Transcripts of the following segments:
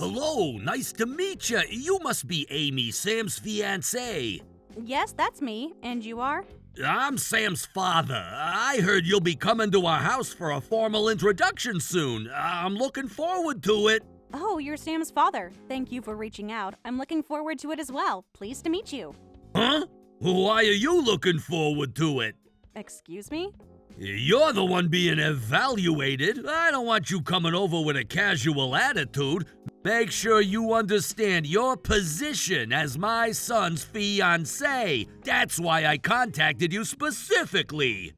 Hello, nice to meet you. You must be Amy, Sam's fiancé. Yes, that's me. And you are? I'm Sam's father. I heard you'll be coming to our house for a formal introduction soon. I'm looking forward to it. Oh, you're Sam's father. Thank you for reaching out. I'm looking forward to it as well. Pleased to meet you. Huh? Why are you looking forward to it? Excuse me? You're the one being evaluated. I don't want you coming over with a casual attitude. Make sure you understand your position as my son's fiancé. That's why I contacted you specifically.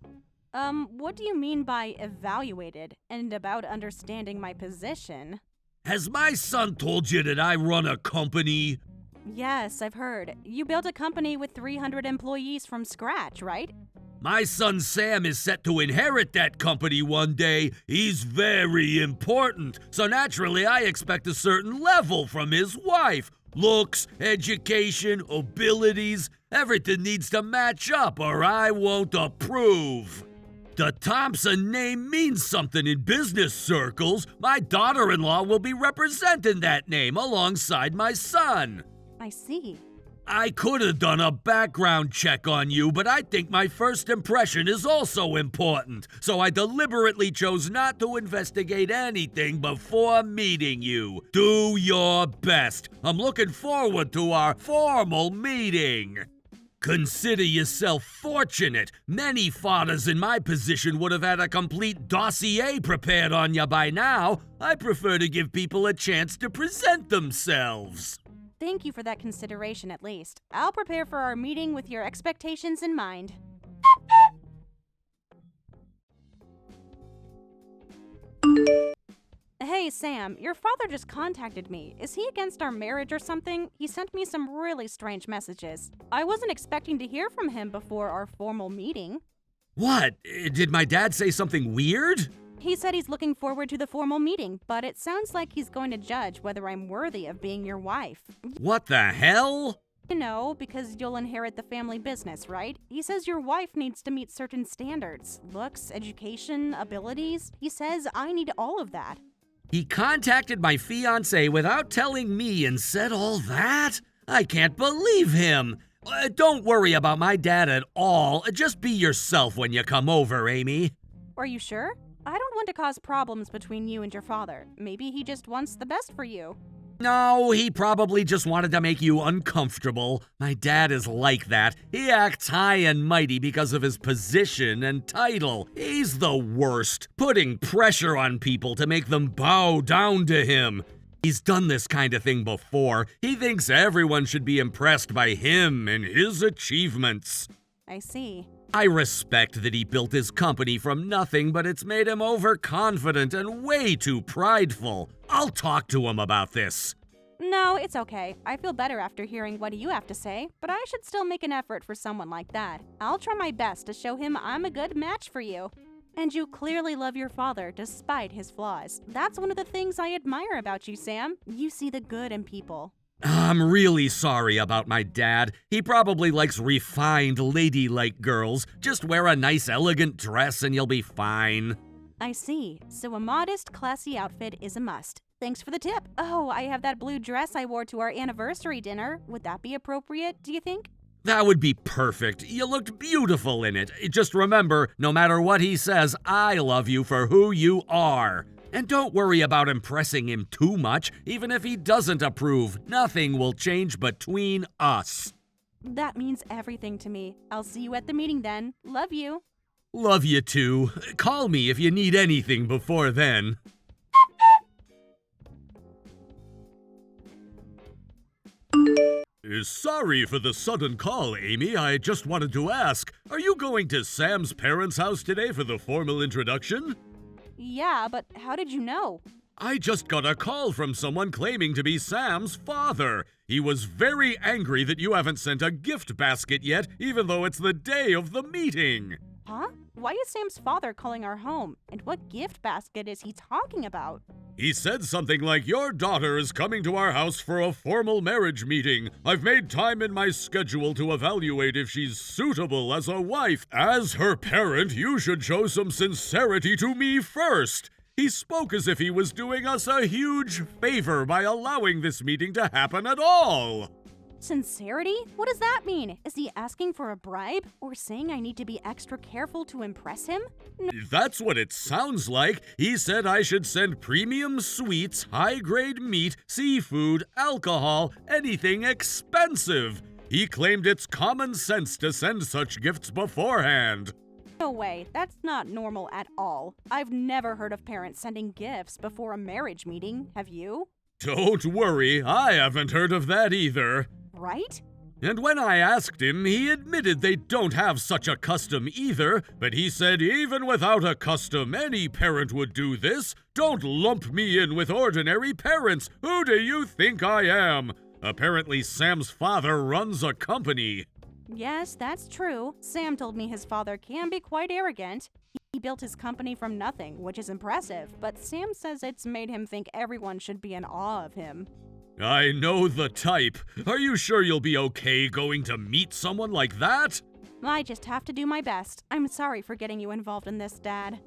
What do you mean by evaluated and about understanding my position? Has my son told you that I run a company? Yes, I've heard. You built a company with 300 employees from scratch, right? My son Sam is set to inherit that company one day. He's very important, so naturally I expect a certain level from his wife. Looks, education, abilities, everything needs to match up or I won't approve. The Thompson name means something in business circles. My daughter-in-law will be representing that name alongside my son. I see. I could have done a background check on you, but I think my first impression is also important, so I deliberately chose not to investigate anything before meeting you. Do your best. I'm looking forward to our formal meeting. Consider yourself fortunate. Many fathers in my position would have had a complete dossier prepared on you by now. I prefer to give people a chance to present themselves. Thank you for that consideration at least. I'll prepare for our meeting with your expectations in mind. Hey, Sam, your father just contacted me. Is he against our marriage or something? He sent me some really strange messages. I wasn't expecting to hear from him before our formal meeting. What? Did my dad say something weird? He said he's looking forward to the formal meeting, but it sounds like he's going to judge whether I'm worthy of being your wife. What the hell? You know, because you'll inherit the family business, right? He says your wife needs to meet certain standards. Looks, education, abilities. He says I need all of that. He contacted my fiancé without telling me and said all that? I can't believe him. Don't worry about my dad at all. Just be yourself when you come over, Amy. Are you sure? I don't want to cause problems between you and your father. Maybe he just wants the best for you. No, he probably just wanted to make you uncomfortable. My dad is like that. He acts high and mighty because of his position and title. He's the worst, putting pressure on people to make them bow down to him. He's done this kind of thing before. He thinks everyone should be impressed by him and his achievements. I see. I respect that he built his company from nothing, but it's made him overconfident and way too prideful. I'll talk to him about this. No, it's okay. I feel better after hearing what you have to say, but I should still make an effort for someone like that. I'll try my best to show him I'm a good match for you. And you clearly love your father despite his flaws. That's one of the things I admire about you, Sam. You see the good in people. I'm really sorry about my dad. He probably likes refined, ladylike girls. Just wear a nice, elegant dress and you'll be fine. I see. So a modest, classy outfit is a must. Thanks for the tip. Oh, I have that blue dress I wore to our anniversary dinner. Would that be appropriate, do you think? That would be perfect. You looked beautiful in it. Just remember, no matter what he says, I love you for who you are. And don't worry about impressing him too much. Even if he doesn't approve, nothing will change between us. That means everything to me. I'll see you at the meeting then. Love you. Love you too. Call me if you need anything before then. Sorry for the sudden call, Amy. I just wanted to ask, are you going to Sam's parents' house today for the formal introduction? Yeah, but how did you know? I just got a call from someone claiming to be Sam's father. He was very angry that you haven't sent a gift basket yet, even though it's the day of the meeting. Huh? Why is Sam's father calling our home? And what gift basket is he talking about? He said something like, your daughter is coming to our house for a formal marriage meeting. I've made time in my schedule to evaluate if she's suitable as a wife. As her parent, you should show some sincerity to me first. He spoke as if he was doing us a huge favor by allowing this meeting to happen at all. Sincerity? What does that mean? Is he asking for a bribe? Or saying I need to be extra careful to impress him? That's what it sounds like. He said I should send premium sweets, high-grade meat, seafood, alcohol, anything expensive. He claimed it's common sense to send such gifts beforehand. No way, that's not normal at all. I've never heard of parents sending gifts before a marriage meeting, have you? Don't worry, I haven't heard of that either. Right? And when I asked him, he admitted they don't have such a custom either, but he said even without a custom, any parent would do this. Don't lump me in with ordinary parents. Who do you think I am? Apparently Sam's father runs a company. Yes, that's true. Sam told me his father can be quite arrogant. He built his company from nothing, which is impressive, but Sam says it's made him think everyone should be in awe of him. I know the type. Are you sure you'll be okay going to meet someone like that? I just have to do my best. I'm sorry for getting you involved in this, Dad.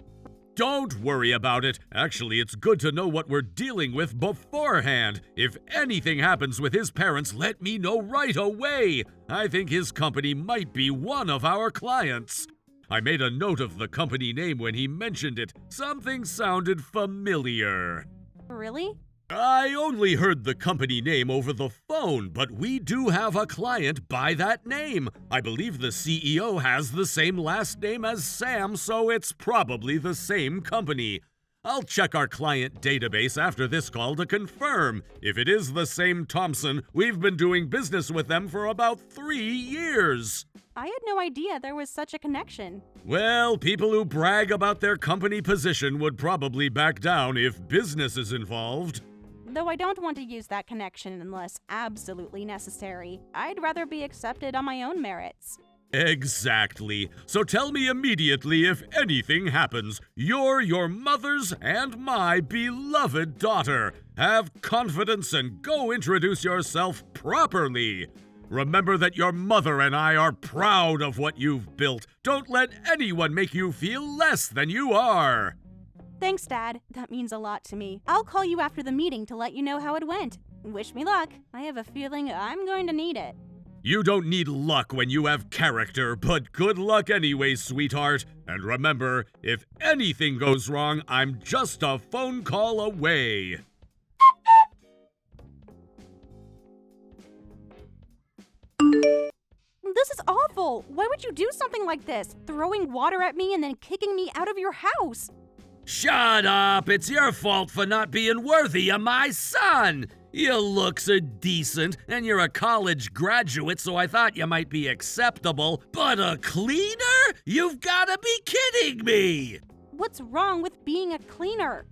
Don't worry about it. Actually, it's good to know what we're dealing with beforehand. If anything happens with his parents, let me know right away. I think his company might be one of our clients. I made a note of the company name when he mentioned it. Something sounded familiar. Really? I only heard the company name over the phone, but we do have a client by that name. I believe the CEO has the same last name as Sam, so it's probably the same company. I'll check our client database after this call to confirm. If it is the same Thompson, we've been doing business with them for about 3 years. I had no idea there was such a connection. Well, people who brag about their company position would probably back down if business is involved. Though I don't want to use that connection unless absolutely necessary. I'd rather be accepted on my own merits. Exactly. So tell me immediately if anything happens. You're your mother's and my beloved daughter. Have confidence and go introduce yourself properly. Remember that your mother and I are proud of what you've built. Don't let anyone make you feel less than you are. Thanks, Dad. That means a lot to me. I'll call you after the meeting to let you know how it went. Wish me luck. I have a feeling I'm going to need it. You don't need luck when you have character, but good luck anyway, sweetheart. And remember, if anything goes wrong, I'm just a phone call away. This is awful. Why would you do something like this? Throwing water at me and then kicking me out of your house. Shut up! It's your fault for not being worthy of my son! Your looks are decent, and you're a college graduate, so I thought you might be acceptable. But a cleaner? You've gotta be kidding me! What's wrong with being a cleaner?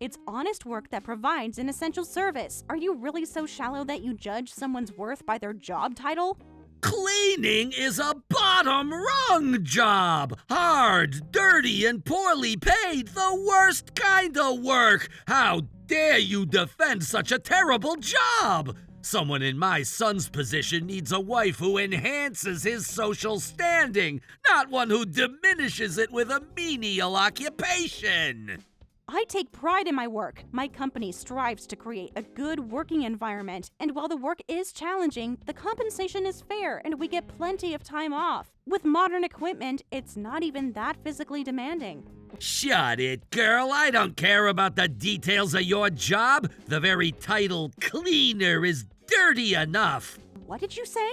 It's honest work that provides an essential service. Are you really so shallow that you judge someone's worth by their job title? Cleaning is a bottom-rung job. Hard, dirty, and poorly paid. The worst kind of work. How dare you defend such a terrible job? Someone in my son's position needs a wife who enhances his social standing, not one who diminishes it with a menial occupation. I take pride in my work. My company strives to create a good working environment, and while the work is challenging, the compensation is fair and we get plenty of time off. With modern equipment, it's not even that physically demanding. Shut it, girl. I don't care about the details of your job. The very title cleaner is dirty enough. What did you say?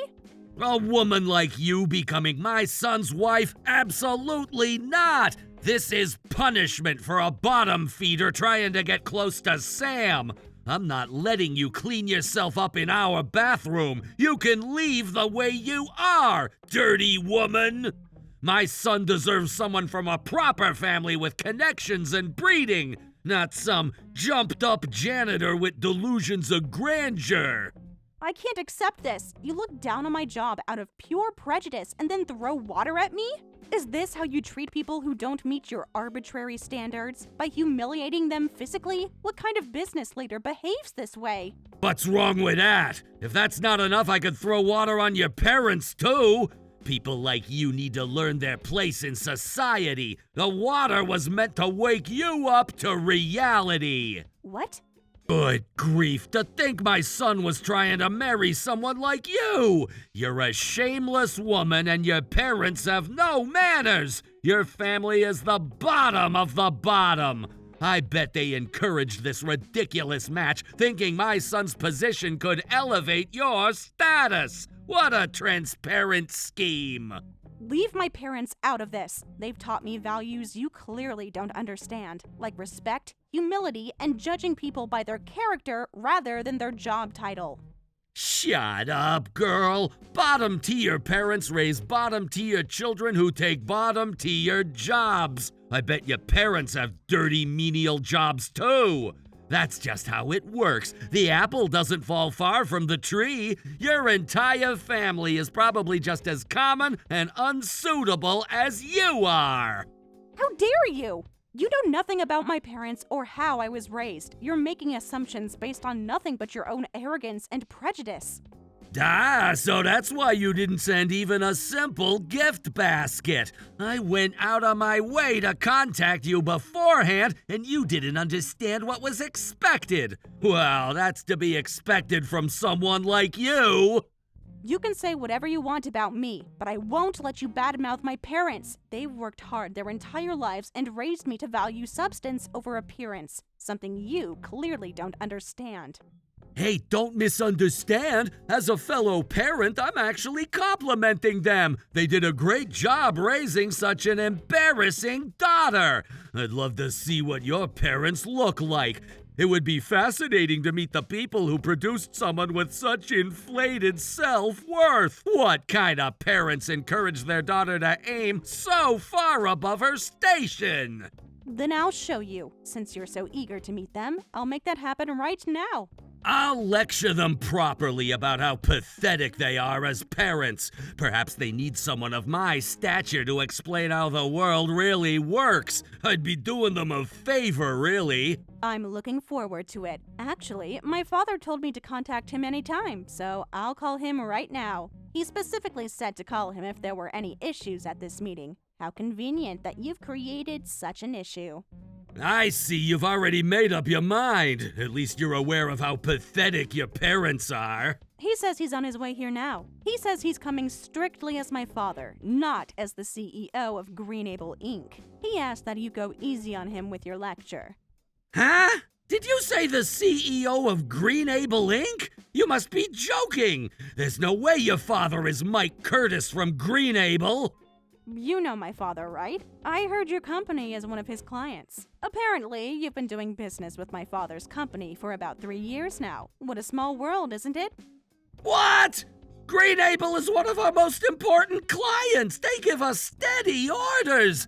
A woman like you becoming my son's wife? Absolutely not! This is punishment for a bottom feeder trying to get close to Sam. I'm not letting you clean yourself up in our bathroom. You can leave the way you are, dirty woman. My son deserves someone from a proper family with connections and breeding, not some jumped-up janitor with delusions of grandeur. I can't accept this. You look down on my job out of pure prejudice and then throw water at me? Is this how you treat people who don't meet your arbitrary standards? By humiliating them physically? What kind of business leader behaves this way? What's wrong with that? If that's not enough, I could throw water on your parents, too. People like you need to learn their place in society. The water was meant to wake you up to reality. What? Good grief, to think my son was trying to marry someone like you! You're a shameless woman and your parents have no manners! Your family is the bottom of the bottom! I bet they encouraged this ridiculous match, thinking my son's position could elevate your status! What a transparent scheme! Leave my parents out of this. They've taught me values you clearly don't understand, like respect, humility, and judging people by their character rather than their job title. Shut up, girl! Bottom-tier parents raise bottom-tier children who take bottom-tier jobs. I bet your parents have dirty, menial jobs too. That's just how it works. The apple doesn't fall far from the tree. Your entire family is probably just as common and unsuitable as you are. How dare you? You know nothing about my parents or how I was raised. You're making assumptions based on nothing but your own arrogance and prejudice. So that's why you didn't send even a simple gift basket. I went out of my way to contact you beforehand, and you didn't understand what was expected. Well, that's to be expected from someone like you. You can say whatever you want about me, but I won't let you badmouth my parents. They've worked hard their entire lives and raised me to value substance over appearance, something you clearly don't understand. Hey, don't misunderstand. As a fellow parent, I'm actually complimenting them. They did a great job raising such an embarrassing daughter. I'd love to see what your parents look like. It would be fascinating to meet the people who produced someone with such inflated self-worth. What kind of parents encourage their daughter to aim so far above her station? Then I'll show you. Since you're so eager to meet them, I'll make that happen right now. I'll lecture them properly about how pathetic they are as parents. Perhaps they need someone of my stature to explain how the world really works. I'd be doing them a favor, really. I'm looking forward to it. Actually, my father told me to contact him anytime, so I'll call him right now. He specifically said to call him if there were any issues at this meeting. How convenient that you've created such an issue. I see you've already made up your mind. At least you're aware of how pathetic your parents are. He says he's on his way here now. He says he's coming strictly as my father, not as the CEO of Greenable Inc. He asked that you go easy on him with your lecture. Huh? Did you say the CEO of Greenable Inc.? You must be joking. There's no way your father is Mike Curtis from Greenable. You know my father, right? I heard your company is one of his clients. Apparently, you've been doing business with my father's company for about 3 years now. What a small world, isn't it? What? Greenable is one of our most important clients. They give us steady orders.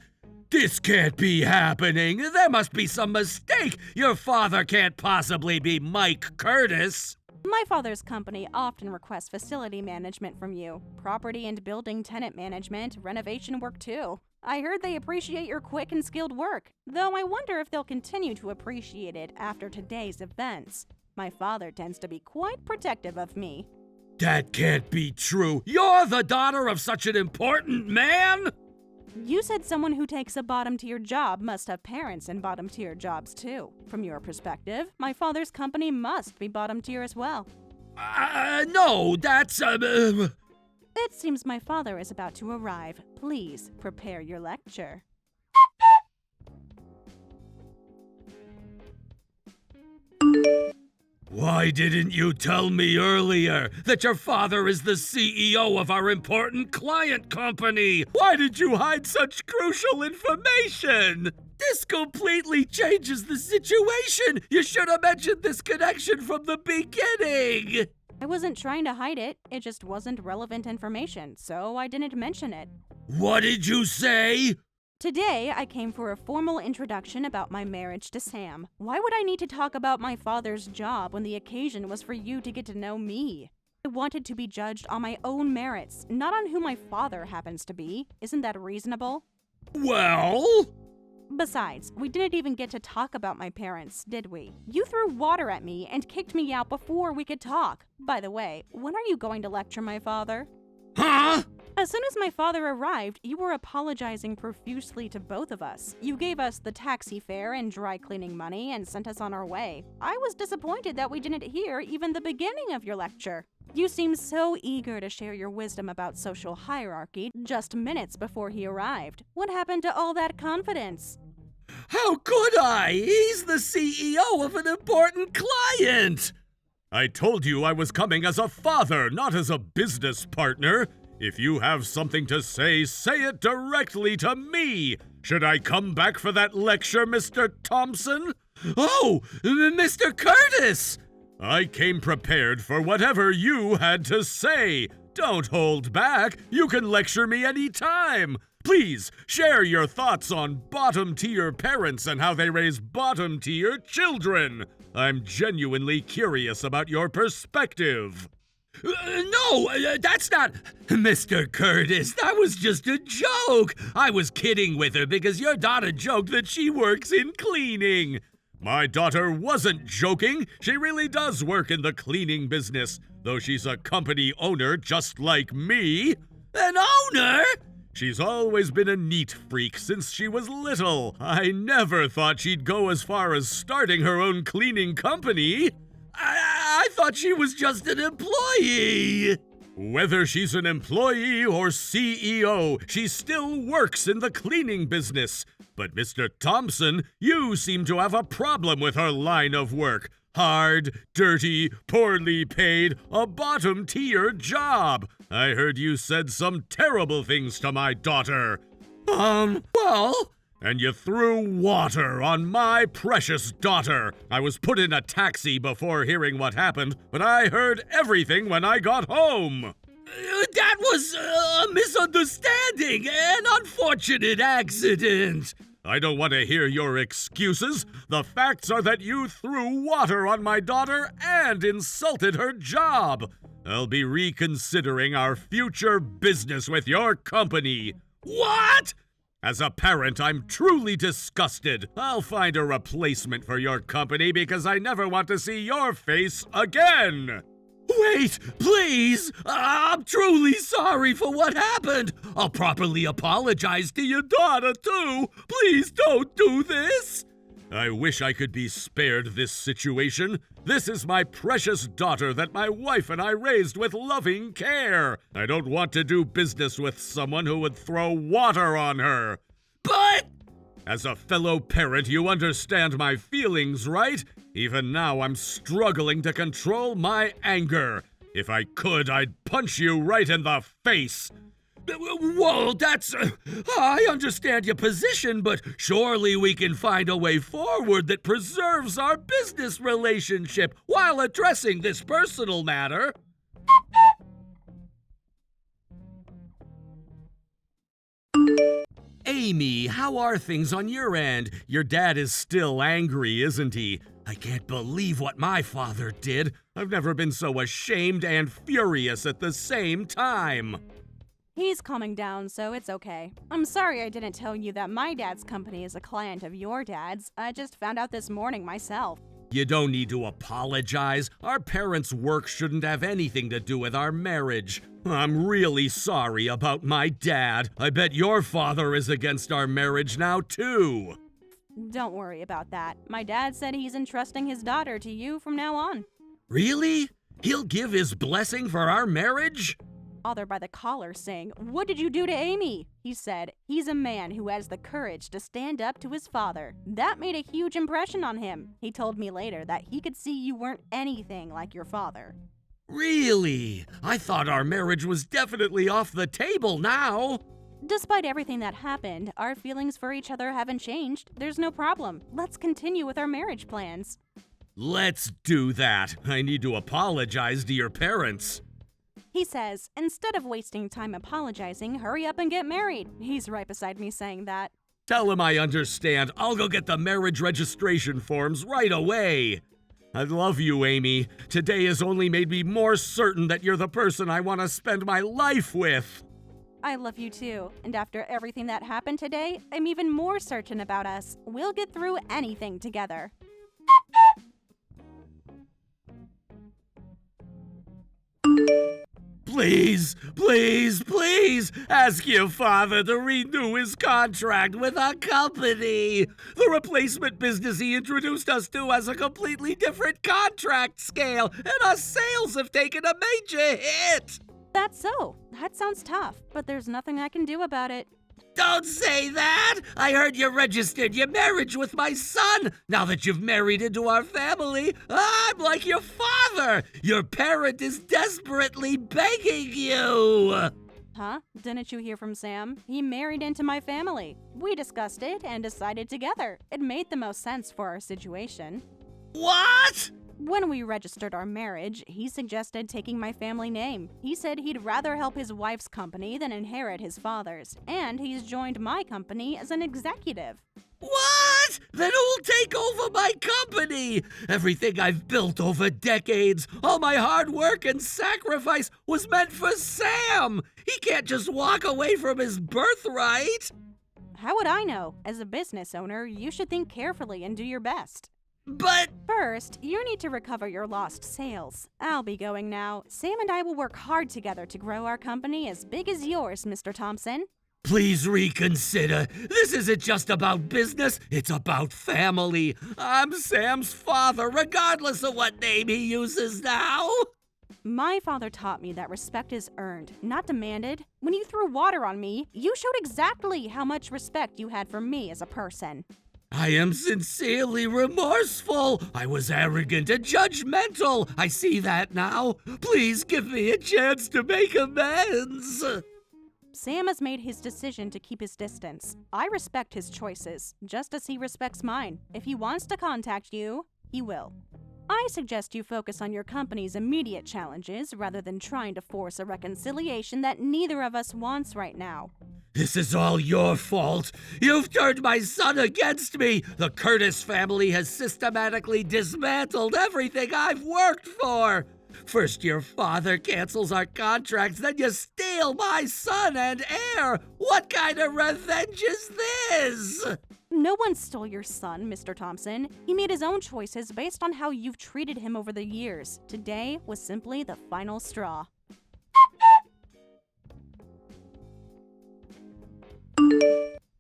This can't be happening. There must be some mistake. Your father can't possibly be Mike Curtis. My father's company often requests facility management from you. Property and building tenant management, renovation work too. I heard they appreciate your quick and skilled work, though I wonder if they'll continue to appreciate it after today's events. My father tends to be quite protective of me. That can't be true. You're the daughter of such an important man? You said someone who takes a bottom-tier job must have parents in bottom-tier jobs too. From your perspective, my father's company must be bottom-tier as well. No, that's, It seems my father is about to arrive. Please prepare your lecture. Why didn't you tell me earlier that your father is the CEO of our important client company? Why did you hide such crucial information? This completely changes the situation. You should have mentioned this connection from the beginning. I wasn't trying to hide it. It just wasn't relevant information, so I didn't mention it. What did you say? Today, I came for a formal introduction about my marriage to Sam. Why would I need to talk about my father's job when the occasion was for you to get to know me? I wanted to be judged on my own merits, not on who my father happens to be. Isn't that reasonable? Well? Besides, we didn't even get to talk about my parents, did we? You threw water at me and kicked me out before we could talk. By the way, when are you going to lecture my father? Huh? As soon as my father arrived, you were apologizing profusely to both of us. You gave us the taxi fare and dry cleaning money and sent us on our way. I was disappointed that we didn't hear even the beginning of your lecture. You seemed so eager to share your wisdom about social hierarchy just minutes before he arrived. What happened to all that confidence? How could I? He's the CEO of an important client! I told you I was coming as a father, not as a business partner. If you have something to say it directly to me. Should I come back for that lecture, Mr. Thompson? Oh, Mr. Curtis! I came prepared for whatever you had to say. Don't hold back. You can lecture me any time. Please, share your thoughts on bottom-tier parents and how they raise bottom-tier children. I'm genuinely curious about your perspective. No, that's not... Mr. Curtis, that was just a joke. I was kidding with her because your daughter joked that she works in cleaning. My daughter wasn't joking. She really does work in the cleaning business, though she's a company owner just like me. An owner? She's always been a neat freak since she was little. I never thought she'd go as far as starting her own cleaning company. I thought she was just an employee. Whether she's an employee or CEO, she still works in the cleaning business. But Mr. Thompson, you seem to have a problem with her line of work. Hard, dirty, poorly paid, a bottom-tier job. I heard you said some terrible things to my daughter. Well... And you threw water on my precious daughter. I was put in a taxi before hearing what happened, but I heard everything when I got home. That was a misunderstanding, an unfortunate accident. I don't want to hear your excuses. The facts are that you threw water on my daughter and insulted her job. I'll be reconsidering our future business with your company. What? As a parent, I'm truly disgusted. I'll find a replacement for your company because I never want to see your face again. Wait, please! I'm truly sorry for what happened. I'll properly apologize to your daughter, too. Please don't do this. I wish I could be spared this situation. This is my precious daughter that my wife and I raised with loving care. I don't want to do business with someone who would throw water on her. But... As a fellow parent, you understand my feelings, right? Even now, I'm struggling to control my anger. If I could, I'd punch you right in the face. Whoa, that's... I understand your position, but surely we can find a way forward that preserves our business relationship while addressing this personal matter. Amy, how are things on your end? Your dad is still angry, isn't he? I can't believe what my father did. I've never been so ashamed and furious at the same time. He's calming down, so it's okay. I'm sorry I didn't tell you that my dad's company is a client of your dad's. I just found out this morning myself. You don't need to apologize. Our parents' work shouldn't have anything to do with our marriage. I'm really sorry about my dad. I bet your father is against our marriage now, too. Don't worry about that. My dad said he's entrusting his daughter to you from now on. Really? He'll give his blessing for our marriage? Father by the collar saying, "What did you do to Amy?" He said, "He's a man who has the courage to stand up to his father." That made a huge impression on him. He told me later that he could see you weren't anything like your father. Really? I thought our marriage was definitely off the table now. Despite everything that happened, our feelings for each other haven't changed. There's no problem. Let's continue with our marriage plans. Let's do that. I need to apologize to your parents. He says, instead of wasting time apologizing, hurry up and get married. He's right beside me saying that. Tell him I understand. I'll go get the marriage registration forms right away. I love you, Amy. Today has only made me more certain that you're the person I want to spend my life with. I love you too, and after everything that happened today, I'm even more certain about us. We'll get through anything together. Please, please, please ask your father to renew his contract with our company. The replacement business he introduced us to has a completely different contract scale, and our sales have taken a major hit. That's so. That sounds tough, but there's nothing I can do about it. Don't say that! I heard you registered your marriage with my son. Now that you've married into our family, I'm like your father. Your parent is desperately begging you. Huh? Didn't you hear from Sam? He married into my family. We discussed it and decided together. It made the most sense for our situation. What? When we registered our marriage, he suggested taking my family name. He said he'd rather help his wife's company than inherit his father's, and he's joined my company as an executive. What? Then who'll take over my company? Everything I've built over decades, all my hard work and sacrifice was meant for Sam. He can't just walk away from his birthright. How would I know? As a business owner, you should think carefully and do your best. But First, you need to recover your lost sales. I'll be going now. Sam and I will work hard together to grow our company as big as yours, Mr. Thompson. please reconsider. This isn't just about business, it's about family. I'm Sam's father, regardless of what name he uses now. My father taught me that respect is earned, not demanded. When you threw water on me, you showed exactly how much respect you had for me as a person. I am sincerely remorseful. I was arrogant and judgmental. I see that now. Please give me a chance to make amends. Sam has made his decision to keep his distance. I respect his choices, just as he respects mine. If he wants to contact you, he will. I suggest you focus on your company's immediate challenges rather than trying to force a reconciliation that neither of us wants right now. This is all your fault. You've turned my son against me. The Curtis family has systematically dismantled everything I've worked for. First, your father cancels our contracts, then you steal my son and heir. What kind of revenge is this? No one stole your son, Mr. Thompson. He made his own choices based on how you've treated him over the years. Today was simply the final straw.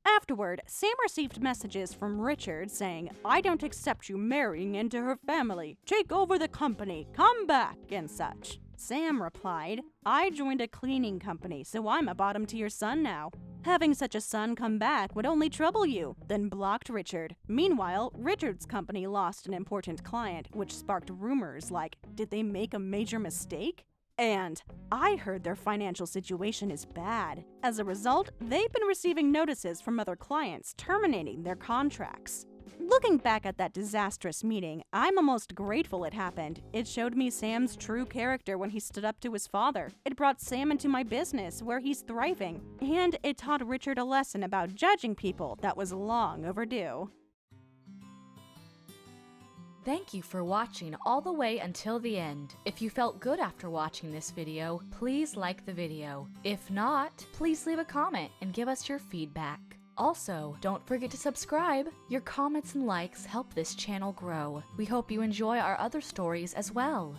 Afterward, Sam received messages from Richard saying, "I don't accept you marrying into her family. Take over the company. Come back," and such. Sam replied, "I joined a cleaning company, so I'm a bottom tier son now. Having such a son come back would only trouble you," then blocked Richard. Meanwhile, Richard's company lost an important client, which sparked rumors like, did they make a major mistake? And I heard their financial situation is bad. As a result, they've been receiving notices from other clients terminating their contracts. Looking back at that disastrous meeting, I'm almost grateful it happened. It showed me Sam's true character when he stood up to his father. It brought Sam into my business, where he's thriving. And it taught Richard a lesson about judging people that was long overdue. Thank you for watching all the way until the end. If you felt good after watching this video, please like the video. If not, please leave a comment and give us your feedback. Also, don't forget to subscribe. Your comments and likes help this channel grow. We hope you enjoy our other stories as well.